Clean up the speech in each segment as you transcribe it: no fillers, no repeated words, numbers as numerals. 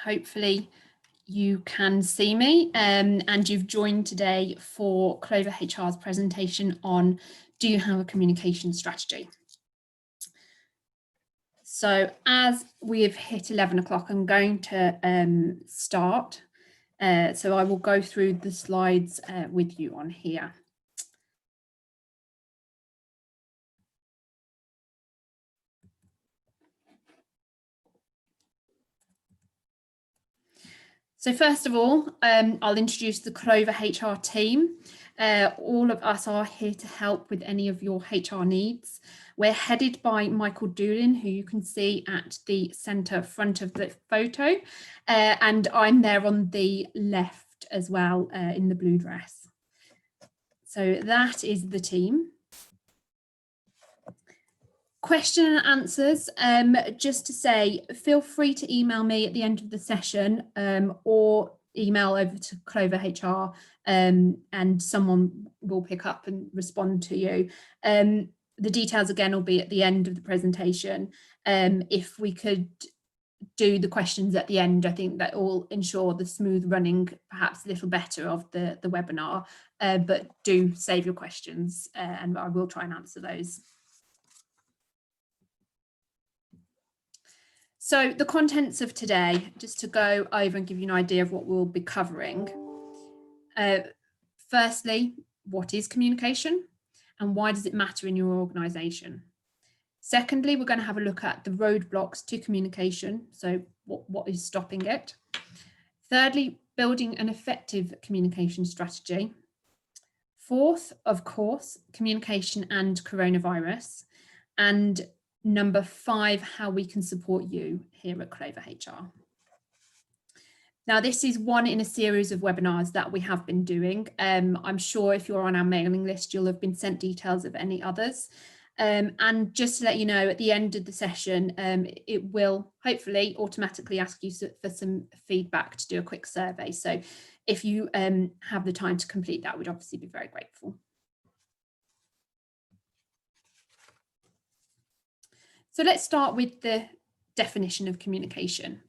Hopefully you can see me and you've joined today for Clover HR's presentation on do you have a communication strategy? So as we have hit 11 o'clock, I'm going to start. So I will go through the slides with you on here. So first of all, I'll introduce the Clover HR team. All of us are here to help with any of your HR needs. We're headed by Michael Doolin, who you can see at the centre front of the photo, and I'm there on the left as well in the blue dress. So that is the team. Question and answers, just to say, feel free to email me at the end of the session or email over to Clover HR and someone will pick up and respond to you. The details again will be at the end of the presentation. If we could do the questions at the end, I think that will ensure the smooth running perhaps a little better of the webinar, but do save your questions and I will try and answer those. So the contents of today, just to go over and give you an idea of what we'll be covering. Firstly, what is communication and why does it matter in your organisation? Secondly, we're going to have a look at the roadblocks to communication. So what is stopping it? Thirdly, building an effective communication strategy. Fourth, of course, communication and coronavirus. And number 5, how we can support you here at Clover HR. Now, this is one in a series of webinars that we have been doing. I'm sure if you're on our mailing list, you'll have been sent details of any others. And just to let you know, at the end of the session, it will hopefully automatically ask you for some feedback to do a quick survey. So if you have the time to complete that, we'd obviously be very grateful. So let's start with the definition of communication.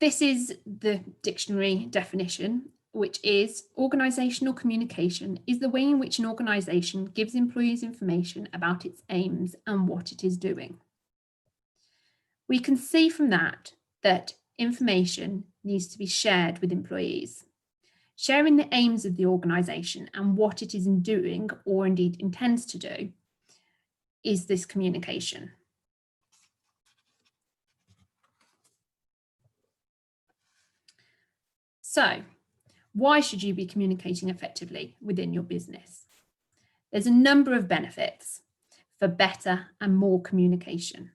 This is the dictionary definition, which is organisational communication is the way in which an organisation gives employees information about its aims and what it is doing. We can see from that information needs to be shared with employees. Sharing the aims of the organisation and what it is doing or indeed intends to do is this communication. So, why should you be communicating effectively within your business? There's a number of benefits for better and more communication.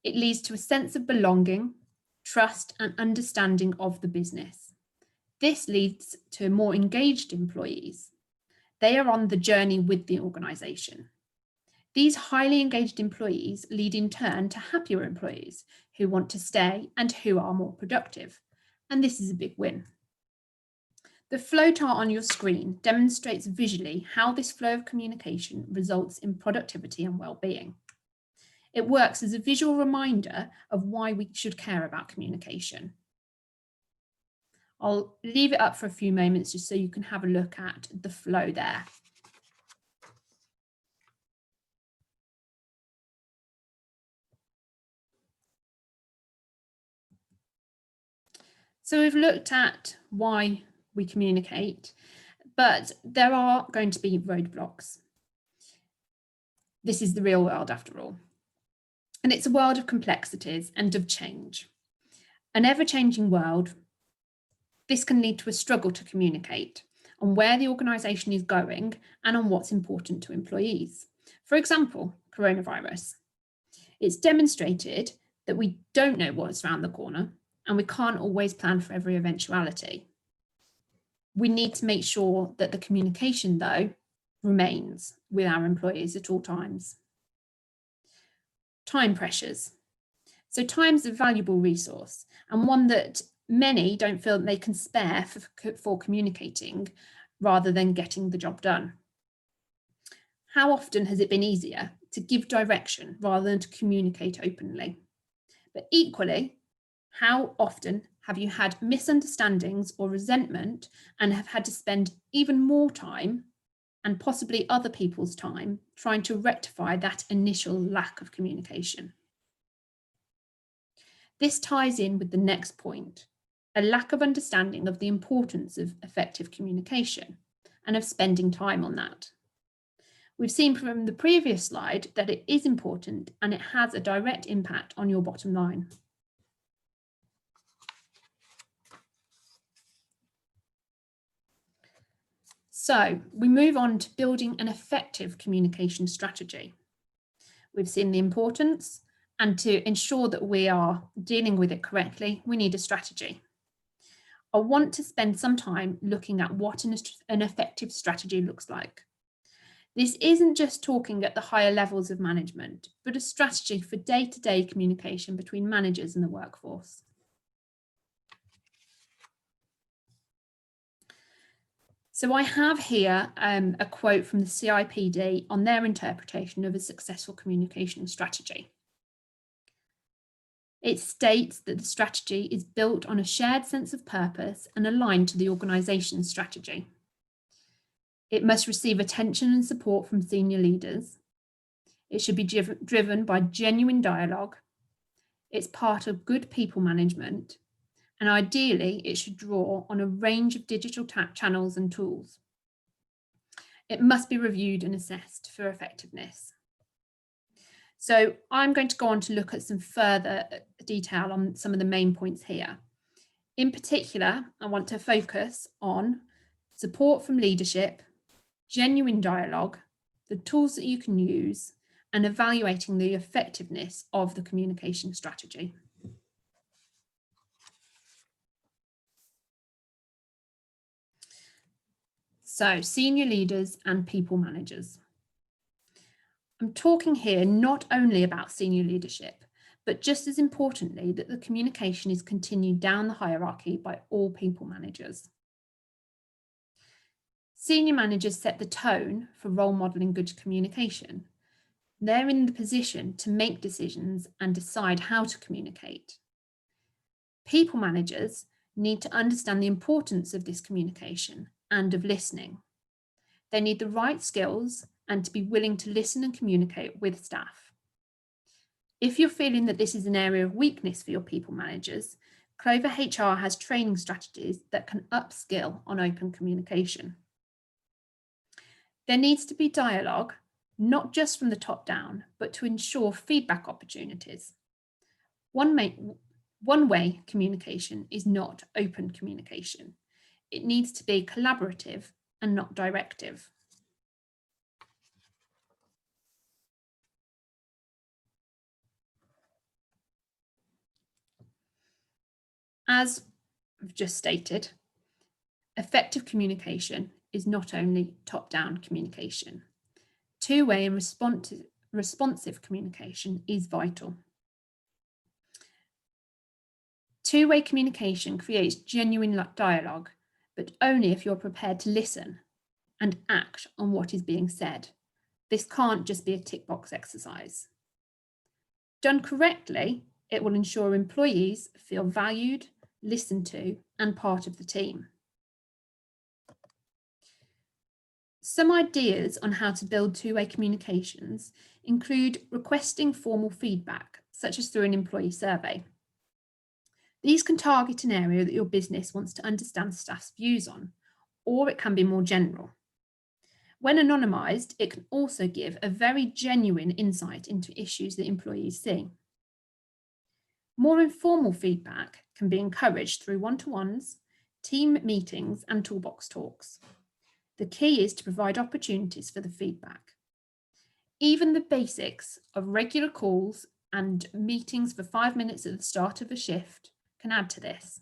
It leads to a sense of belonging, trust and understanding of the business. This leads to more engaged employees. They are on the journey with the organisation. These highly engaged employees lead in turn to happier employees who want to stay and who are more productive. And this is a big win. The flowchart on your screen demonstrates visually how this flow of communication results in productivity and well-being. It works as a visual reminder of why we should care about communication. I'll leave it up for a few moments just so you can have a look at the flow there. So we've looked at why we communicate, but there are going to be roadblocks. This is the real world after all. And it's a world of complexities and of change. An ever-changing world, this can lead to a struggle to communicate on where the organisation is going and on what's important to employees. For example, coronavirus. It's demonstrated that we don't know what's around the corner and we can't always plan for every eventuality. We need to make sure that the communication, though, remains with our employees at all times. Time pressures. So time's a valuable resource and one that many don't feel that they can spare for communicating rather than getting the job done. How often has it been easier to give direction rather than to communicate openly? But equally, how often have you had misunderstandings or resentment and have had to spend even more time and possibly other people's time trying to rectify that initial lack of communication? This ties in with the next point, a lack of understanding of the importance of effective communication and of spending time on that. We've seen from the previous slide that it is important and it has a direct impact on your bottom line. So we move on to building an effective communication strategy. We've seen the importance, and to ensure that we are dealing with it correctly, we need a strategy. I want to spend some time looking at what an effective strategy looks like. This isn't just talking at the higher levels of management, but a strategy for day-to-day communication between managers and the workforce. So I have here a quote from the CIPD on their interpretation of a successful communication strategy. It states that the strategy is built on a shared sense of purpose and aligned to the organisation's strategy. It must receive attention and support from senior leaders. It should be driven by genuine dialogue. It's part of good people management. And ideally, it should draw on a range of digital channels and tools. It must be reviewed and assessed for effectiveness. So I'm going to go on to look at some further detail on some of the main points here. In particular, I want to focus on support from leadership, genuine dialogue, the tools that you can use, and evaluating the effectiveness of the communication strategy. So, senior leaders and people managers. I'm talking here not only about senior leadership, but just as importantly, that the communication is continued down the hierarchy by all people managers. Senior managers set the tone for role modelling good communication. They're in the position to make decisions and decide how to communicate. People managers need to understand the importance of this communication and of listening. They need the right skills and to be willing to listen and communicate with staff. If you're feeling that this is an area of weakness for your people managers, Clover HR has training strategies that can upskill on open communication. There needs to be dialogue, not just from the top down, but to ensure feedback opportunities. One-way communication is not open communication. It needs to be collaborative and not directive. As I've just stated, effective communication is not only top-down communication. Two-way and responsive communication is vital. Two-way communication creates genuine dialogue, but only if you're prepared to listen and act on what is being said. This can't just be a tick box exercise. Done correctly, it will ensure employees feel valued, listened to, and part of the team. Some ideas on how to build two-way communications include requesting formal feedback, such as through an employee survey. These can target an area that your business wants to understand staff's views on, or it can be more general. When anonymised, it can also give a very genuine insight into issues that employees see. More informal feedback can be encouraged through one-to-ones, team meetings, and toolbox talks. The key is to provide opportunities for the feedback. Even the basics of regular calls and meetings for 5 minutes at the start of a shift can add to this.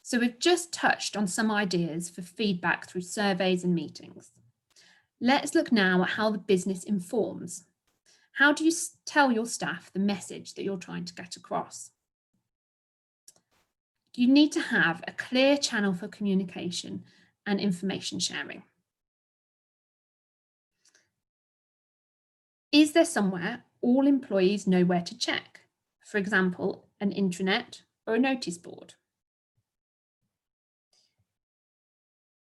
So we've just touched on some ideas for feedback through surveys and meetings. Let's look now at how the business informs. How do you tell your staff the message that you're trying to get across? You need to have a clear channel for communication and information sharing. Is there somewhere all employees know where to check? For example, an intranet or a notice board?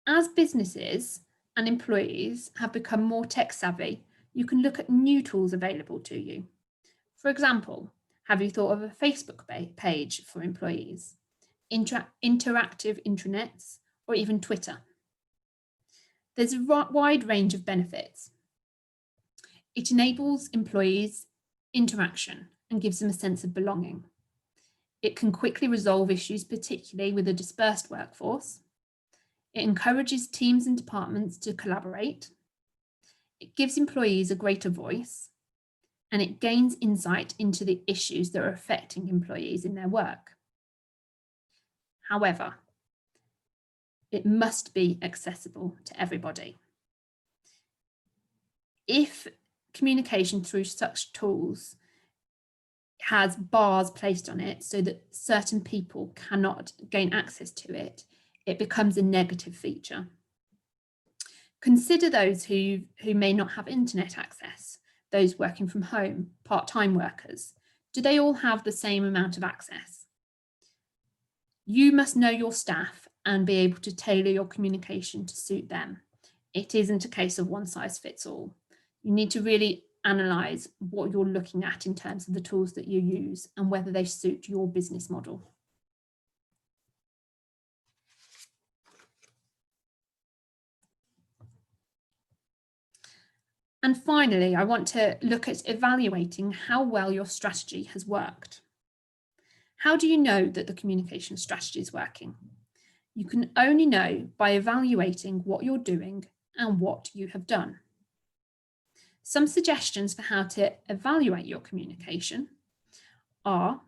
As businesses and employees have become more tech savvy, you can look at new tools available to you. For example, have you thought of a Facebook page for employees, interactive intranets, or even Twitter? There's a wide range of benefits. It enables employees interaction and gives them a sense of belonging. It can quickly resolve issues, particularly with a dispersed workforce. It encourages teams and departments to collaborate. It gives employees a greater voice, and it gains insight into the issues that are affecting employees in their work. However, it must be accessible to everybody. If communication through such tools has bars placed on it so that certain people cannot gain access to it, it becomes a negative feature. Consider those who may not have internet access, those working from home, part-time workers. Do they all have the same amount of access? You must know your staff and be able to tailor your communication to suit them. It isn't a case of one size fits all. You need to really analyse what you're looking at in terms of the tools that you use and whether they suit your business model. And finally, I want to look at evaluating how well your strategy has worked. How do you know that the communication strategy is working? You can only know by evaluating what you're doing and what you have done. Some suggestions for how to evaluate your communication are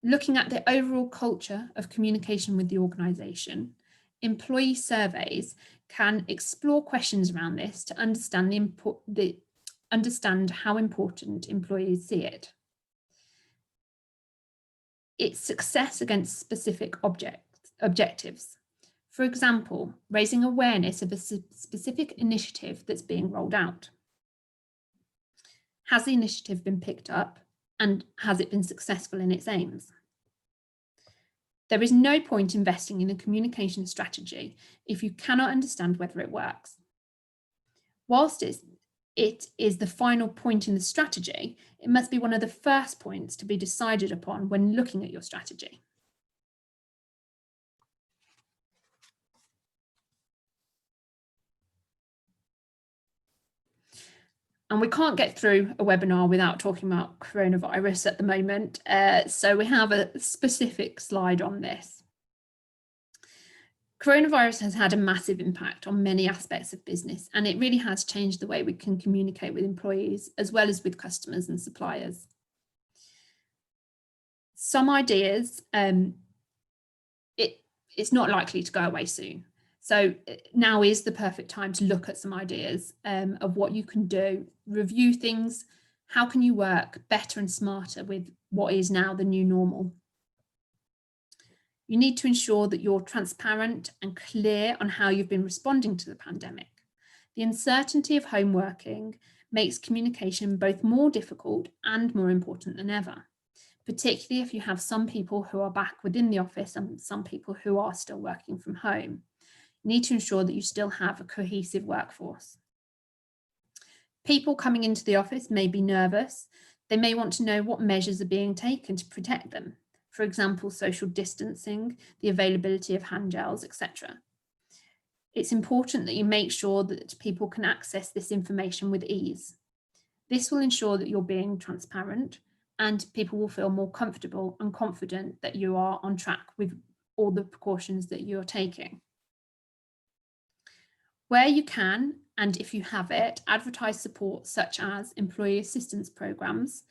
looking at the overall culture of communication with the organisation. Employee surveys can explore questions around this to understand how important employees see it. Its success against specific objectives. For example, raising awareness of a specific initiative that's being rolled out. Has the initiative been picked up and has it been successful in its aims? There is no point investing in a communication strategy if you cannot understand whether it works. Whilst it is the final point in the strategy, it must be one of the first points to be decided upon when looking at your strategy. And we can't get through a webinar without talking about coronavirus at the moment. So we have a specific slide on this. Coronavirus has had a massive impact on many aspects of business, and it really has changed the way we can communicate with employees as well as with customers and suppliers. Some ideas, it's not likely to go away soon. So now is the perfect time to look at some ideas of what you can do, review things. How can you work better and smarter with what is now the new normal? You need to ensure that you're transparent and clear on how you've been responding to the pandemic. The uncertainty of home working makes communication both more difficult and more important than ever, particularly if you have some people who are back within the office and some people who are still working from home. You need to ensure that you still have a cohesive workforce. People coming into the office may be nervous. They may want to know what measures are being taken to protect them. For example, social distancing, the availability of hand gels, etc. It's important that you make sure that people can access this information with ease. This will ensure that you're being transparent and people will feel more comfortable and confident that you are on track with all the precautions that you're taking. Where you can, and if you have it, advertise support such as employee assistance programs.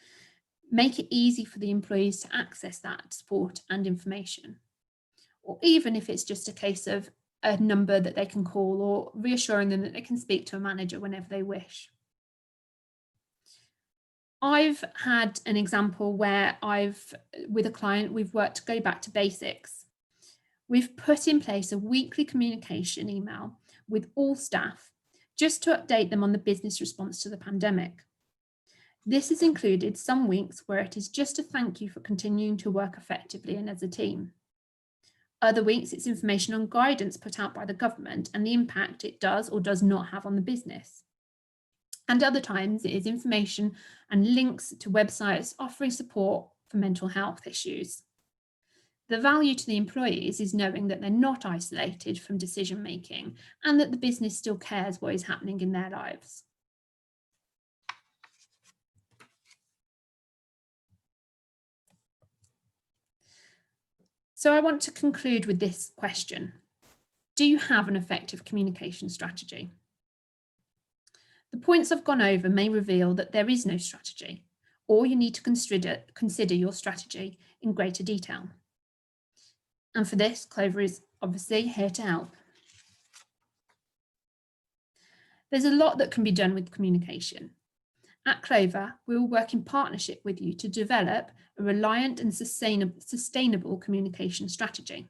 Make it easy for the employees to access that support and information. Or even if it's just a case of a number that they can call or reassuring them that they can speak to a manager whenever they wish. I've had an example where with a client, we've worked to go back to basics. We've put in place a weekly communication email with all staff just to update them on the business response to the pandemic. This has included some weeks where it is just a thank you for continuing to work effectively and as a team. Other weeks, it's information on guidance put out by the government and the impact it does or does not have on the business. And other times, it is information and links to websites offering support for mental health issues. The value to the employees is knowing that they're not isolated from decision making and that the business still cares what is happening in their lives. So I want to conclude with this question. Do you have an effective communication strategy? The points I've gone over may reveal that there is no strategy, or you need to consider your strategy in greater detail. And for this, Clover is obviously here to help. There's a lot that can be done with communication. At Clover, we will work in partnership with you to develop a reliant and sustainable communication strategy.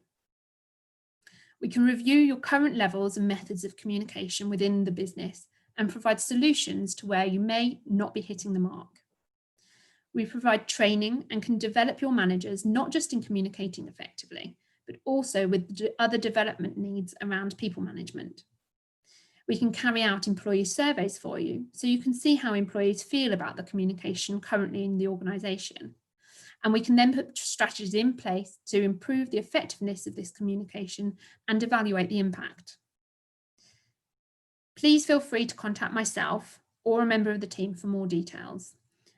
We can review your current levels and methods of communication within the business and provide solutions to where you may not be hitting the mark. We provide training and can develop your managers not just in communicating effectively, but also with other development needs around people management. We can carry out employee surveys for you so you can see how employees feel about the communication currently in the organisation. And we can then put strategies in place to improve the effectiveness of this communication and evaluate the impact. Please feel free to contact myself or a member of the team for more details.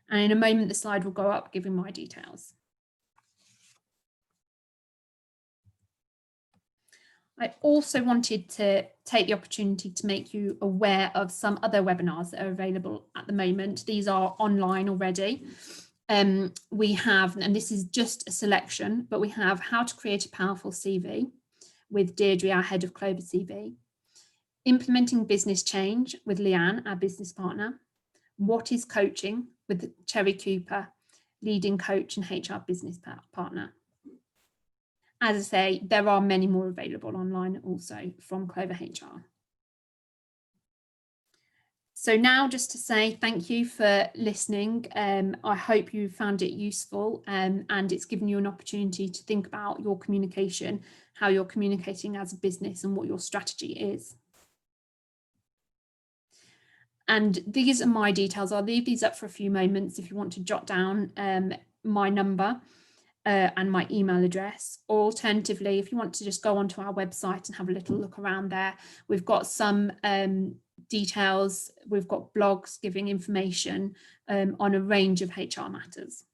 And in a moment, the slide will go up giving my details. I also wanted to take the opportunity to make you aware of some other webinars that are available at the moment. These are online already. We have, and this is just a selection, but we have How to Create a Powerful CV with Deirdre, our head of Clover CV. Implementing Business Change with Leanne, our business partner. What is Coaching with Ceri Cooper, leading coach and HR business partner. As I say, there are many more available online also from Clover HR. So now just to say thank you for listening. I hope you found it useful and it's given you an opportunity to think about your communication, how you're communicating as a business and what your strategy is. And these are my details. I'll leave these up for a few moments if you want to jot down my number and my email address, or alternatively, if you want to just go onto our website and have a little look around there, we've got some details, we've got blogs giving information on a range of HR matters.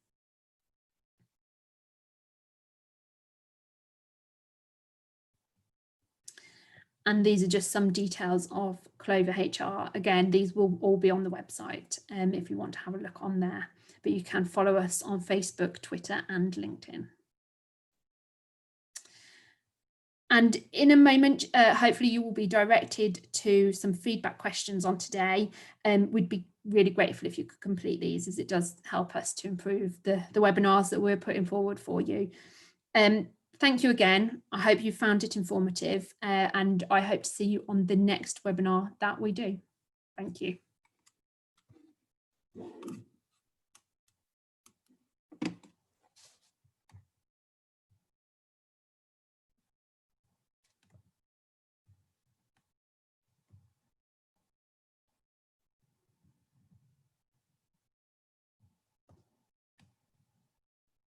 And these are just some details of Clover HR. Again, these will all be on the website if you want to have a look on there. But you can follow us on Facebook, Twitter, and LinkedIn. And in a moment, hopefully you will be directed to some feedback questions on today. We'd be really grateful if you could complete these, as it does help us to improve the webinars that we're putting forward for you. Thank you again. I hope you found it informative and I hope to see you on the next webinar that we do. Thank you.